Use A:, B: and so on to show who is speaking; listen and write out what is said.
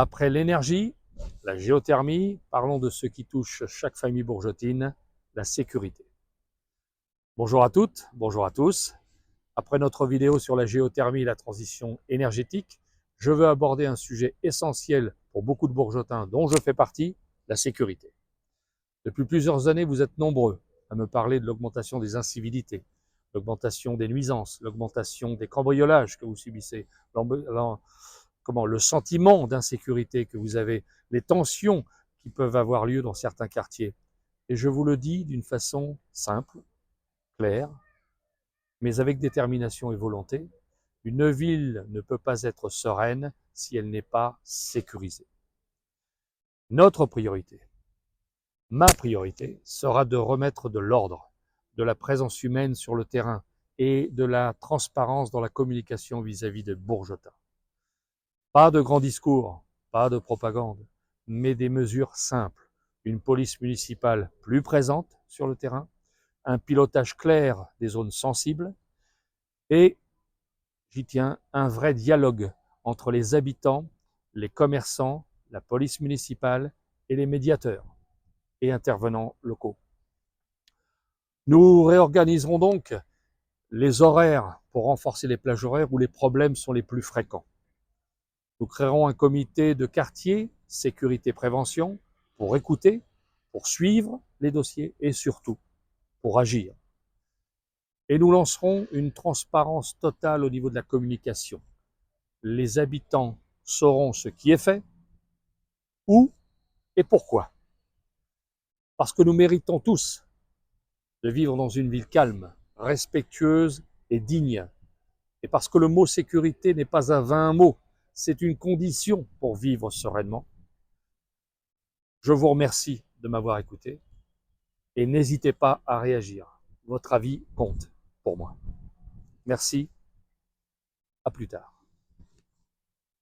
A: Après l'énergie, la géothermie, parlons de ce qui touche chaque famille bourgetine, la sécurité. Bonjour à toutes, bonjour à tous. Après notre vidéo sur la géothermie et la transition énergétique, je veux aborder un sujet essentiel pour beaucoup de bourgetins dont je fais partie, la sécurité. Depuis plusieurs années, vous êtes nombreux à me parler de l'augmentation des incivilités, l'augmentation des nuisances, l'augmentation des cambriolages que vous subissez, le sentiment d'insécurité que vous avez, les tensions qui peuvent avoir lieu dans certains quartiers. Et je vous le dis d'une façon simple, claire, mais avec détermination et volonté, une ville ne peut pas être sereine si elle n'est pas sécurisée. Notre priorité, ma priorité, sera de remettre de l'ordre, de la présence humaine sur le terrain et de la transparence dans la communication vis-à-vis des bourgetins. Pas de grands discours, pas de propagande, mais des mesures simples. Une police municipale plus présente sur le terrain, un pilotage clair des zones sensibles et, j'y tiens, un vrai dialogue entre les habitants, les commerçants, la police municipale et les médiateurs et intervenants locaux. Nous réorganiserons donc les horaires pour renforcer les plages horaires où les problèmes sont les plus fréquents. Nous créerons un comité de quartier, sécurité-prévention, pour écouter, pour suivre les dossiers et surtout pour agir. Et nous lancerons une transparence totale au niveau de la communication. Les habitants sauront ce qui est fait, où et pourquoi. Parce que nous méritons tous de vivre dans une ville calme, respectueuse et digne. Et parce que le mot sécurité n'est pas un vain mot, c'est une condition pour vivre sereinement. Je vous remercie de m'avoir écouté et n'hésitez pas à réagir. Votre avis compte pour moi. Merci, à plus tard.